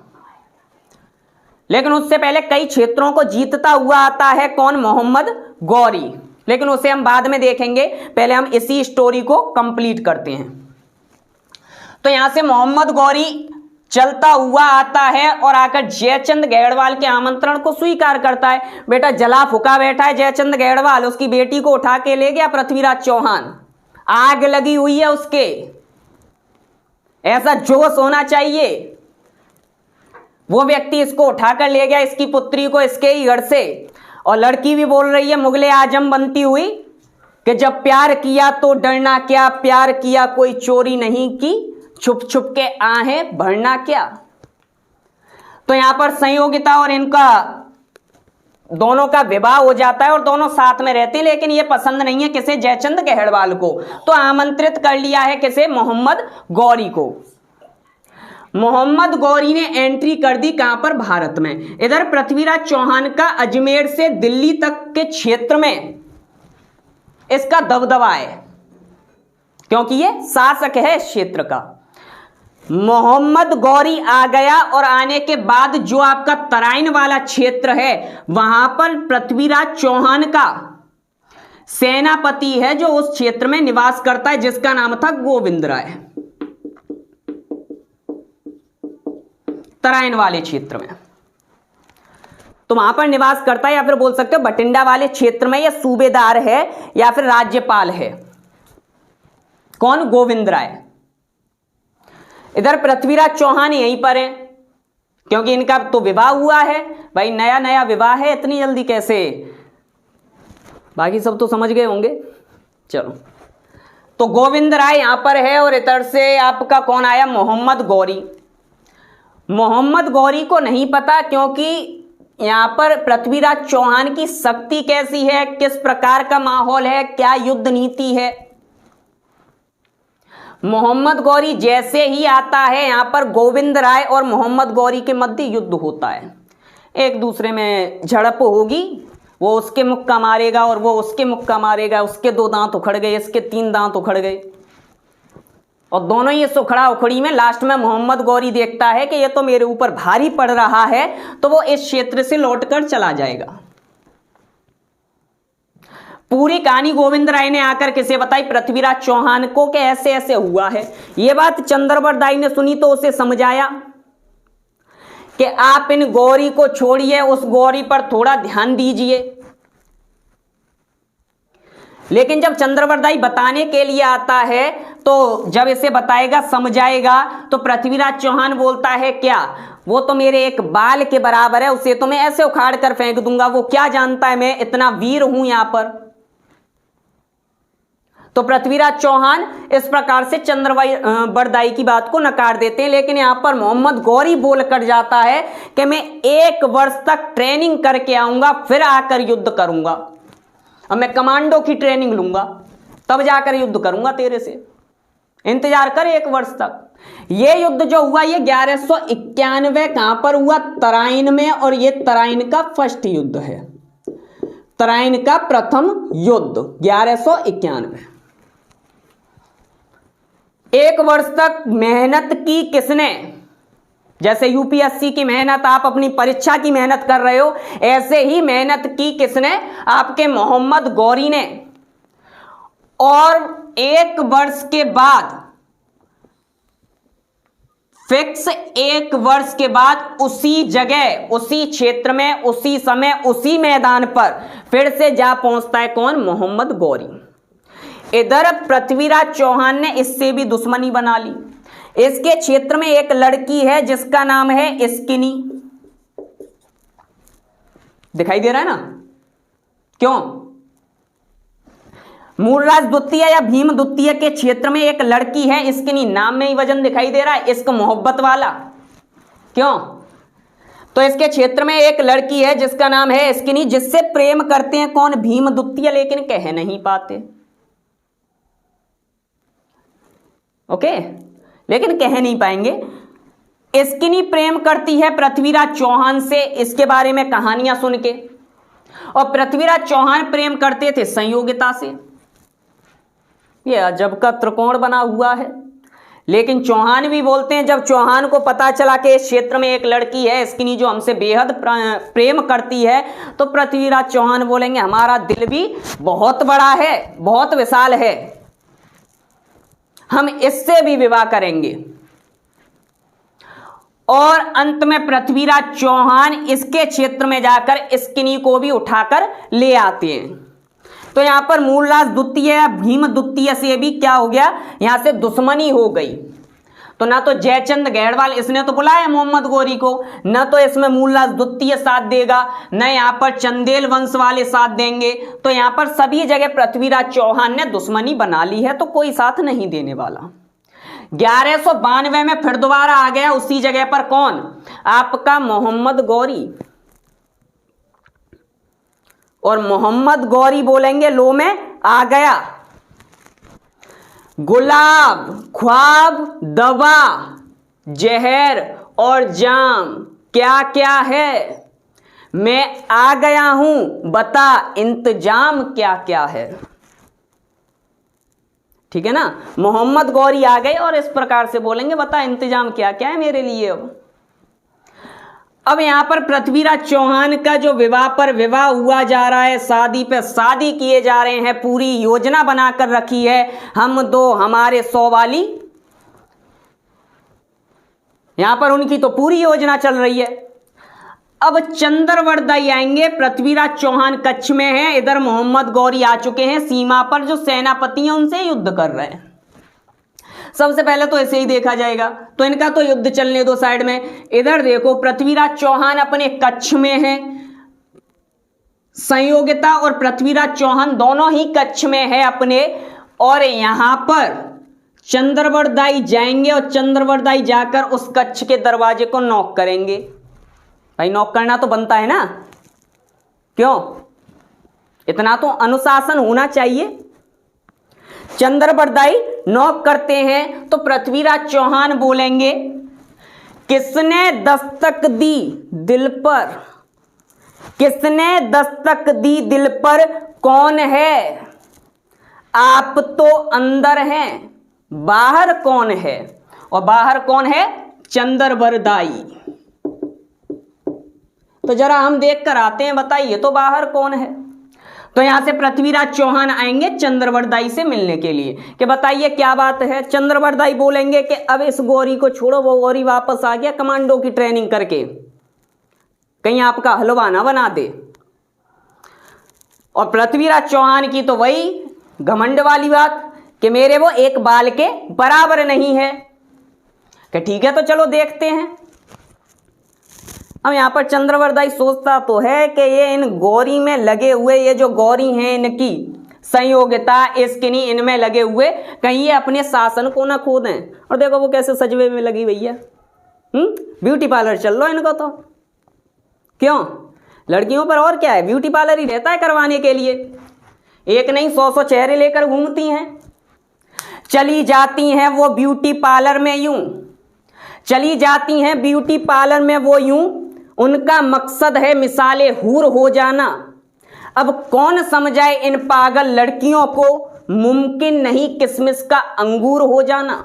लेकिन उससे पहले कई क्षेत्रों को जीतता हुआ आता है कौन, मोहम्मद गौरी, लेकिन उसे हम बाद में देखेंगे, पहले हम इसी स्टोरी को कंप्लीट करते हैं। तो यहां से मोहम्मद गौरी चलता हुआ आता है और आकर जयचंद गढ़वाल के आमंत्रण को स्वीकार करता है। बेटा जला फूका बैठा है जयचंद गढ़वाल, उसकी बेटी को उठा के ले गया पृथ्वीराज चौहान, आग लगी हुई है उसके, ऐसा जोश होना चाहिए। वो व्यक्ति इसको उठाकर ले गया, इसकी पुत्री को, इसके ही घर से, और लड़की भी बोल रही है मुगले आजम बनती हुई कि जब प्यार किया तो डरना क्या, प्यार किया कोई चोरी नहीं की, छुप छुप के आहें भरना क्या। तो यहां पर संयोगिता और इनका दोनों का विवाह हो जाता है और दोनों साथ में रहते हैं। लेकिन ये पसंद नहीं है किसे, जयचंद गढ़वाल को, तो आमंत्रित कर लिया है किसे, मोहम्मद गौरी को। मोहम्मद गौरी ने एंट्री कर दी कहां पर, भारत में। इधर पृथ्वीराज चौहान का अजमेर से दिल्ली तक के क्षेत्र में इसका दबदबा है क्योंकि ये शासक है इस क्षेत्र का। मोहम्मद गौरी आ गया और आने के बाद जो आपका तराइन वाला क्षेत्र है वहां पर पृथ्वीराज चौहान का सेनापति है जो उस क्षेत्र में निवास करता है, जिसका नाम था गोविंद राय। तराइन वाले क्षेत्र में तो वहां पर निवास करता है, या फिर बोल सकते हो बठिंडा वाले क्षेत्र में यह सूबेदार है या फिर राज्यपाल है। कौन, गोविंद राय। इधर पृथ्वीराज चौहान यहीं पर है क्योंकि इनका तो विवाह हुआ है। भाई नया नया विवाह है, इतनी जल्दी कैसे, बाकी सब तो समझ गए होंगे। चलो, तो गोविंद राय यहां पर है और इधर से आपका कौन आया, मोहम्मद गौरी। मोहम्मद गौरी को नहीं पता क्योंकि यहां पर पृथ्वीराज चौहान की शक्ति कैसी है, किस प्रकार का माहौल है, क्या युद्ध नीति है। मोहम्मद गौरी जैसे ही आता है यहां पर गोविंद राय और मोहम्मद गौरी के मध्य युद्ध होता है, एक दूसरे में झड़प होगी, वो उसके मुक्का मारेगा और वो उसके मुक्का मारेगा, उसके 2 दांत उखड़ गए, इसके 3 दांत उखड़ गए और दोनों ही सुखड़ा उखड़ी में लास्ट में मोहम्मद गौरी देखता है कि ये तो मेरे ऊपर भारी पड़ रहा है, तो वो इस क्षेत्र से लौटकर चला जाएगा। पूरी कहानी गोविंद राय ने आकर किसे बताई, पृथ्वीराज चौहान को, कि ऐसे ऐसे हुआ है। ये बात चंद्रवरदाई ने सुनी तो उसे समझाया कि आप इन गौरी को छोड़िए, उस गौरी पर थोड़ा ध्यान दीजिए। लेकिन जब चंद्रवरदाई बताने के लिए आता है तो जब इसे बताएगा समझाएगा तो पृथ्वीराज चौहान बोलता है क्या, वो तो मेरे एक बाल के बराबर है, उसे तो मैं ऐसे उखाड़ कर फेंक दूंगा, वो क्या जानता है मैं इतना वीर हूं यहां पर। तो पृथ्वीराज चौहान इस प्रकार से चंद्रवरदाई की बात को नकार देते हैं। लेकिन यहां पर मोहम्मद गौरी बोल कर जाता है कि मैं 1 वर्ष तक ट्रेनिंग करके आऊंगा, फिर आकर युद्ध करूंगा, और मैं कमांडो की ट्रेनिंग लूंगा, तब जाकर युद्ध करूंगा तेरे से, इंतजार कर 1 वर्ष तक। ये युद्ध जो हुआ ये 1191 कहां पर हुआ, तराइन में, और ये तराइन का फर्स्ट युद्ध है, तराइन का प्रथम युद्ध 1191। 1 वर्ष तक मेहनत की किसने, जैसे यूपीएससी की मेहनत, आप अपनी परीक्षा की मेहनत कर रहे हो, ऐसे ही मेहनत की किसने, आपके मोहम्मद गौरी ने। और 1 वर्ष के बाद फिक्स 1 वर्ष के बाद उसी जगह, उसी क्षेत्र में, उसी समय, उसी मैदान पर फिर से जा पहुंचता है कौन, मोहम्मद गौरी। इधर पृथ्वीराज चौहान ने इससे भी दुश्मनी बना ली। इसके क्षेत्र में एक लड़की है जिसका नाम है इस्किनी, दिखाई दे रहा है ना, क्यों, मूलराज द्वितीय या भीम द्वितीय के क्षेत्र में एक लड़की है इस्किनी, नाम में ही वजन दिखाई दे रहा है, इश्क मोहब्बत वाला, क्यों। तो इसके क्षेत्र में एक लड़की है जिसका नाम है इस्किनी, जिससे प्रेम करते हैं कौन, भीम द्वितीय, लेकिन कह नहीं पाते। ओके, लेकिन कह नहीं पाएंगे। स्किनी प्रेम करती है पृथ्वीराज चौहान से, इसके बारे में कहानियां सुन के, और पृथ्वीराज चौहान प्रेम करते थे संयोगिता से। यह अजब का त्रिकोण बना हुआ है। लेकिन चौहान भी बोलते हैं, जब चौहान को पता चला कि इस क्षेत्र में एक लड़की है स्किनी जो हमसे बेहद प्रेम करती है, तो पृथ्वीराज चौहान बोलेंगे हमारा दिल भी बहुत बड़ा है, बहुत विशाल है, हम इससे भी विवाह करेंगे। और अंत में पृथ्वीराज चौहान इसके क्षेत्र में जाकर स्किनी को भी उठाकर ले आते हैं। तो यहां पर मूलराज द्वितीय भीम द्वितीय से भी क्या हो गया, यहां से दुश्मनी हो गई। तो ना तो जयचंद गैरवाल इसने तो बुलाया मोहम्मद गौरी को, न तो इसमें मूलराज द्वितीय साथ देगा, न यहां पर चंदेल वंश वाले साथ देंगे। तो यहां पर सभी जगह पृथ्वीराज चौहान ने दुश्मनी बना ली है, तो कोई साथ नहीं देने वाला। 1192 में फिर दोबारा आ गया उसी जगह पर कौन, आपका मोहम्मद गौरी। और मोहम्मद गौरी बोलेंगे लो में आ गया। गुलाब, ख्वाब, दवा, जहर और जाम क्या क्या है, मैं आ गया हूं बता इंतजाम क्या क्या है। ठीक है ना, मोहम्मद गौरी आ गए और इस प्रकार से बोलेंगे बता इंतजाम क्या क्या है मेरे लिए। अब यहां पर पृथ्वीराज चौहान का जो विवाह पर विवाह हुआ जा रहा है, शादी पे शादी किए जा रहे हैं, पूरी योजना बनाकर रखी है, हम दो हमारे 100 वाली। यहां पर उनकी तो पूरी योजना चल रही है। अब चंद्रवरदाई आएंगे, पृथ्वीराज चौहान कच्छ में है, इधर मोहम्मद गौरी आ चुके हैं सीमा पर, जो सेनापति हैं उनसे युद्ध कर रहे हैं। सबसे पहले तो ऐसे ही देखा जाएगा, तो इनका तो युद्ध चलने दो साइड में। इधर देखो पृथ्वीराज चौहान अपने कच्छ में है, संयोगिता और पृथ्वीराज चौहान दोनों ही कच्छ में है अपने। और यहां पर चंद्रवरदाई जाएंगे और चंद्रवरदाई जाकर उस कच्छ के दरवाजे को नॉक करेंगे। भाई नॉक करना तो बनता है ना, क्यों, इतना तो अनुशासन होना चाहिए। चंद्रवरदाई नॉक करते हैं तो पृथ्वीराज चौहान बोलेंगे किसने दस्तक दी दिल पर, किसने दस्तक दी दिल पर, कौन है, आप तो अंदर हैं बाहर कौन है। और बाहर कौन है, चंद्रवरदाई। तो जरा हम देख कर आते हैं, बताइए तो बाहर कौन है। तो यहां से पृथ्वीराज चौहान आएंगे चंद्रवरदाई से मिलने के लिए कि बताइए क्या बात है। चंद्रवरदाई बोलेंगे कि अब इस गौरी को छोड़ो, वो गौरी वापस आ गया कमांडो की ट्रेनिंग करके, कहीं आपका हलवा ना बना दे। और पृथ्वीराज चौहान की तो वही घमंड वाली बात कि मेरे वो एक बाल के बराबर नहीं है। कि ठीक है तो चलो देखते हैं। अब यहां पर चंद्रवरदाई सोचता तो है कि ये इन गौरी में लगे हुए, ये जो गौरी हैं इनकी संयोगिता स्किनी, इनमें लगे हुए कहीं ये अपने शासन को ना खो दें। और देखो वो कैसे सजवे में लगी भैया, ब्यूटी पार्लर चल लो इनको तो, क्यों, लड़कियों पर और क्या है, ब्यूटी पार्लर ही रहता है करवाने के लिए। एक नहीं 100 चेहरे लेकर घूमती हैं, चली जाती हैं वो ब्यूटी पार्लर में यूं, चली जाती हैं ब्यूटी पार्लर में वो यूं, उनका मकसद है मिसाले हूर हो जाना। अब कौन समझाए इन पागल लड़कियों को, मुमकिन नहीं किसमिस का अंगूर हो जाना।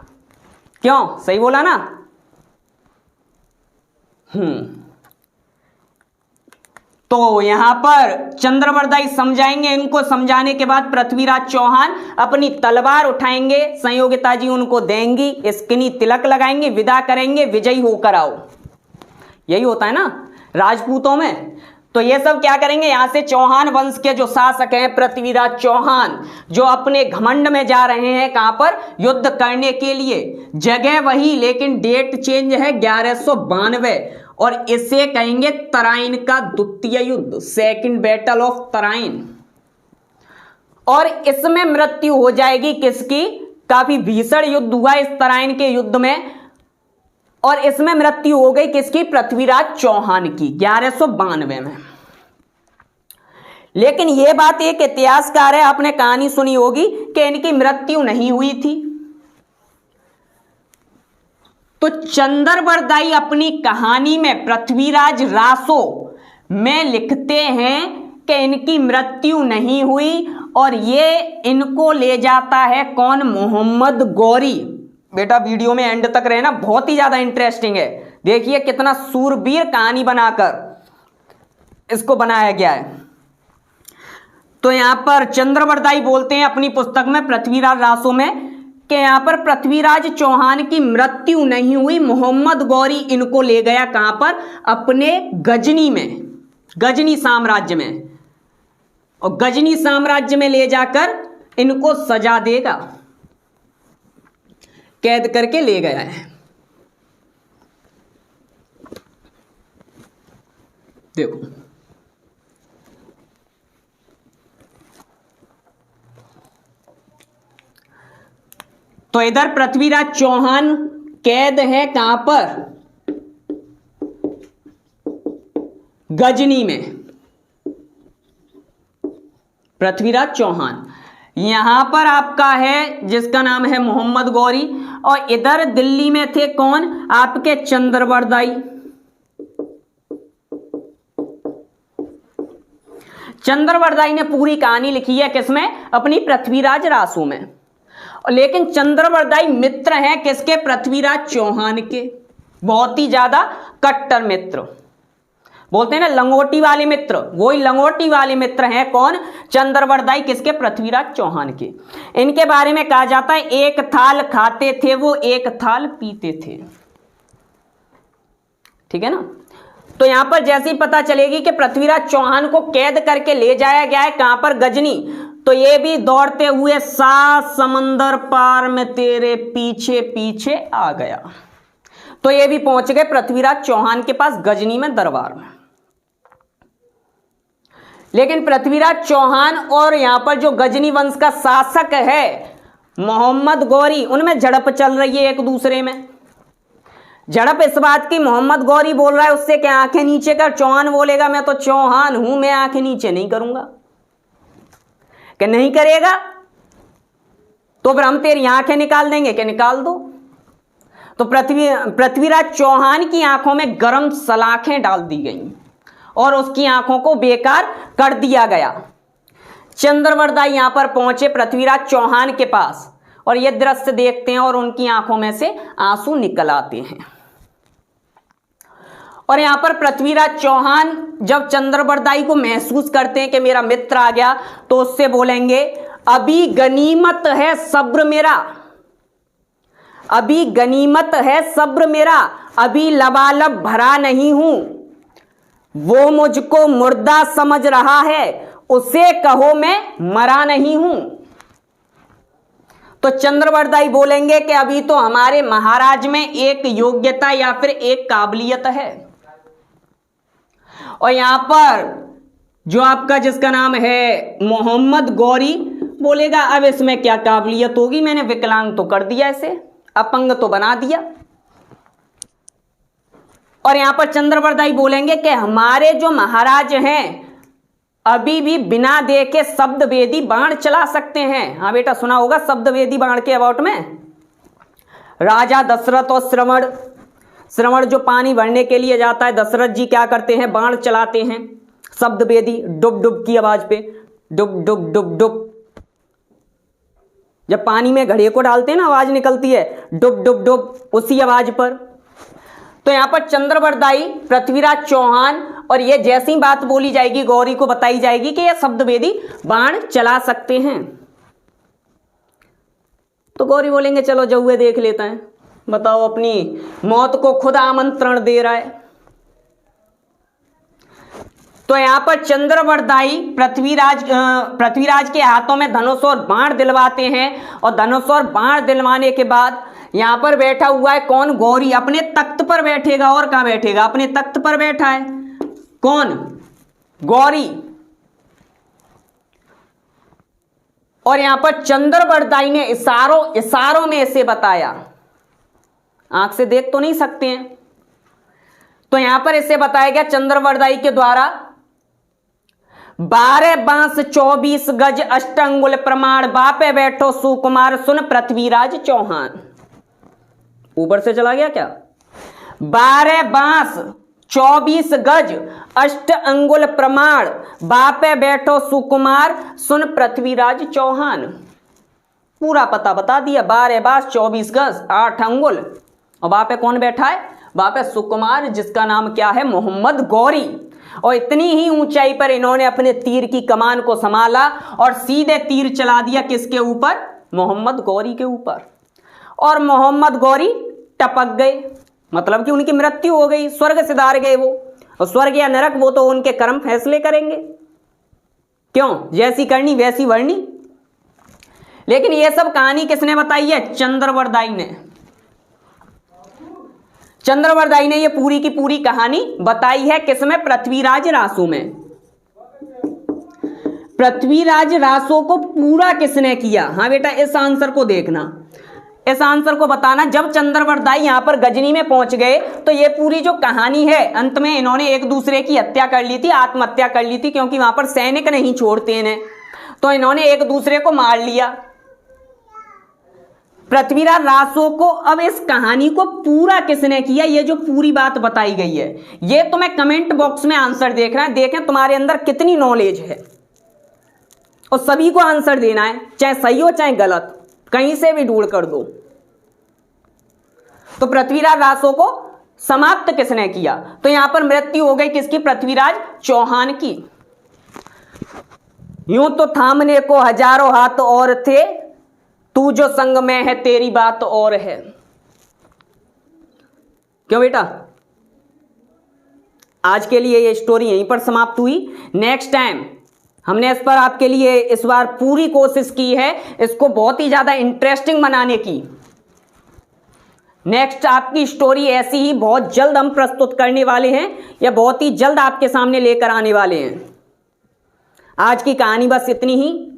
क्यों, सही बोला ना। तो यहां पर चंद्रवरदाई समझाएंगे, इनको समझाने के बाद पृथ्वीराज चौहान अपनी तलवार उठाएंगे, संयोगिता जी उनको देंगी, स्किनी तिलक लगाएंगे, विदा करेंगे, विजयी होकर आओ। यही होता है ना राजपूतों में। तो ये सब क्या करेंगे, यहां से चौहान वंश के जो शासक हैं पृथ्वीराज चौहान, जो अपने घमंड में जा रहे हैं कहां पर, युद्ध करने के लिए। जगह वही लेकिन डेट चेंज है, 1192, और इसे कहेंगे तराइन का द्वितीय युद्ध, सेकंड बैटल ऑफ तराइन। और इसमें मृत्यु हो जाएगी किसकी, काफी भीषण युद्ध हुआ इस तराइन के युद्ध में, और इसमें मृत्यु हो गई किसकी, पृथ्वीराज चौहान की 1192 में। लेकिन यह बात एक इतिहासकार है, आपने कहानी सुनी होगी कि इनकी मृत्यु नहीं हुई थी। तो चंद्रवरदाई अपनी कहानी में पृथ्वीराज रासो में लिखते हैं कि इनकी मृत्यु नहीं हुई और ये इनको ले जाता है कौन, मोहम्मद गौरी। बेटा वीडियो में एंड तक रहना, बहुत ही ज्यादा इंटरेस्टिंग है। देखिए कितना सूरबीर कहानी बनाकर इसको बनाया गया है। तो यहां पर चंद्रवरदाई बोलते हैं अपनी पुस्तक में पृथ्वीराज रासो में कि यहां पर पृथ्वीराज चौहान की मृत्यु नहीं हुई, मोहम्मद गौरी इनको ले गया कहां पर, अपने गजनी में, गजनी साम्राज्य में, और गजनी साम्राज्य में ले जाकर इनको सजा देगा, कैद करके ले गया है। देखो तो इधर पृथ्वीराज चौहान कैद है कहां पर, गजनी में, पृथ्वीराज चौहान। यहां पर आपका है जिसका नाम है मोहम्मद गौरी, और इधर दिल्ली में थे कौन, आपके चंद्रवरदाई। चंद्रवरदाई ने पूरी कहानी लिखी है किसमें, अपनी पृथ्वीराज रासो में। लेकिन चंद्रवरदाई मित्र हैं किसके, पृथ्वीराज चौहान के, बहुत ही ज्यादा कट्टर मित्र, बोलते हैं ना लंगोटी वाले मित्र, वही लंगोटी वाले मित्र हैं कौन, चंद्रवरदाई किसके, पृथ्वीराज चौहान के। इनके बारे में कहा जाता है एक थाल खाते थे वो, एक थाल पीते थे। ठीक है ना। तो यहां पर जैसे ही पता चलेगी कि पृथ्वीराज चौहान को कैद करके ले जाया गया है कहां पर, गजनी, तो ये भी दौड़ते हुए 7 समंदर पार में तेरे पीछे पीछे आ गया। तो ये भी पहुंच गए पृथ्वीराज चौहान के पास गजनी में, दरबार में। लेकिन पृथ्वीराज चौहान और यहां पर जो गजनी वंश का शासक है मोहम्मद गौरी, उनमें झड़प चल रही है एक दूसरे में। झड़प इस बात की, मोहम्मद गौरी बोल रहा है उससे कि आंखें नीचे कर, चौहान बोलेगा मैं तो चौहान हूं, मैं आंखें नीचे नहीं करूंगा। कि नहीं करेगा तो फिर हम तेरी आंखें निकाल देंगे, कि निकाल दो। तो पृथ्वीराज चौहान की आंखों में गर्म सलाखें डाल दी गईं और उसकी आंखों को बेकार कर दिया गया। चंद्रवरदाई यहां पर पहुंचे पृथ्वीराज चौहान के पास और यह दृश्य देखते हैं और उनकी आंखों में से आंसू निकल आते हैं। और यहां पर पृथ्वीराज चौहान जब चंद्रवरदाई को महसूस करते हैं कि मेरा मित्र आ गया, तो उससे बोलेंगे अभी गनीमत है सब्र मेरा, अभी गनीमत है सब्र मेरा, अभी लबालब भरा नहीं हूं। वो मुझको मुर्दा समझ रहा है, उसे कहो मैं मरा नहीं हूं। तो चंद्रवरदाई बोलेंगे कि अभी तो हमारे महाराज में एक योग्यता या फिर एक काबिलियत है। और यहां पर जो आपका जिसका नाम है मोहम्मद गौरी बोलेगा अब इसमें क्या काबिलियत होगी, मैंने विकलांग तो कर दिया, इसे अपंग तो बना दिया। और यहां पर चंद्रवरदाई बोलेंगे कि हमारे जो महाराज हैं अभी भी बिना देखे शब्द वेदी बाण चला सकते हैं। हाँ बेटा सुना होगा शब्द वेदी बाण के अबाउट में। राजा दशरथ और श्रवण जो पानी भरने के लिए जाता है, दशरथ जी क्या करते हैं, बाण चलाते हैं शब्द वेदी, डुब डुब की आवाज पे, डुब डुब डुब डुब। जब पानी में घड़े को डालते हैं ना आवाज निकलती है डुब डुब डुब, उसी आवाज पर। तो यहां पर चंद्रवरदाई, पृथ्वीराज चौहान, और ये जैसी बात बोली जाएगी गौरी को बताई जाएगी कि ये शब्द वेदी बाण चला सकते हैं। तो गौरी बोलेंगे चलो जौए देख लेता है, बताओ अपनी मौत को खुद आमंत्रण दे रहा है। तो यहां पर चंद्रवरदाई पृथ्वीराज के हाथों में धनुष और बाण दिलवाते हैं, और धनुष और बाण दिलवाने के बाद यहां पर बैठा हुआ है कौन, गौरी अपने तख्त पर बैठेगा। और कहां बैठेगा, अपने तख्त पर बैठा है कौन, गौरी। और यहां पर चंद्रवरदाई ने इशारों में इसे बताया, आंख से देख तो नहीं सकते हैं। तो यहां पर इसे बताया गया चंद्रवरदाई के द्वारा 12 बांस 24 गज अष्टंगुल प्रमाण बापे बैठो सुकुमार सुन पृथ्वीराज चौहान। ऊपर से चला गया क्या? 12 बांस 24 गज 8 अंगुल प्रमाण, बापे बैठो सुकुमार सुन पृथ्वीराज चौहान। पूरा पता बता दिया। 12 बांस 24 गज 8 अंगुल, और बापे कौन बैठा है? बापे सुकुमार, जिसका नाम क्या है? मोहम्मद गौरी। और इतनी ही ऊंचाई पर इन्होंने अपने तीर की कमान को संभाला और सीधे तीर चला दिया किसके ऊपर? मोहम्मद गौरी के ऊपर। और मोहम्मद गौरी टपक गए, मतलब कि उनकी मृत्यु हो गई, स्वर्ग सिधार गए वो। और स्वर्ग या नरक वो तो उनके कर्म फैसले करेंगे, क्यों? जैसी करनी वैसी वरनी। लेकिन ये सब कहानी किसने बताई है? चंद्रवरदाई ने। चंद्रवरदाई ने ये पूरी की पूरी कहानी बताई है। किसमें? पृथ्वीराज रासो में। पृथ्वीराज रासो को पूरा किसने किया? हाँ बेटा, इस आंसर को देखना, इस आंसर को बताना। जब चंद्रवरदाई यहां पर गजनी में पहुंच गए तो ये पूरी जो कहानी है, अंत में इन्होंने एक दूसरे की हत्या कर ली थी, आत्महत्या कर ली थी, क्योंकि वहां पर सैनिक नहीं छोड़ते इन्हें, तो इन्होंने एक दूसरे को मार लिया। पृथ्वीराज रासो को अब इस कहानी को पूरा किसने किया, ये जो पूरी बात बताई गई है, ये तुम्हें कमेंट बॉक्स में आंसर देखना है। देखें तुम्हारे अंदर कितनी नॉलेज है, और सभी को आंसर देना है, चाहे सही हो चाहे गलत, कहीं से भी ढूंढ कर दो। तो पृथ्वीराज रासो को समाप्त किसने किया? तो यहां पर मृत्यु हो गई किसकी? पृथ्वीराज चौहान की। यूं तो थामने को हजारों हाथ और थे, तू जो संग में है तेरी बात और है। क्यों बेटा? आज के लिए ये स्टोरी यहीं पर समाप्त हुई। नेक्स्ट टाइम हमने इस पर आपके लिए इस बार पूरी कोशिश की है इसको बहुत ही ज्यादा इंटरेस्टिंग बनाने की। नेक्स्ट आपकी स्टोरी ऐसी ही बहुत जल्द हम प्रस्तुत करने वाले हैं, या बहुत ही जल्द आपके सामने लेकर आने वाले हैं। आज की कहानी बस इतनी ही।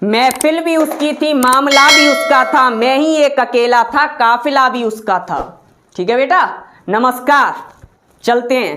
महफिल भी उसकी थी, मामला भी उसका था, मैं ही एक अकेला था, काफिला भी उसका था। ठीक है बेटा, नमस्कार, चलते हैं।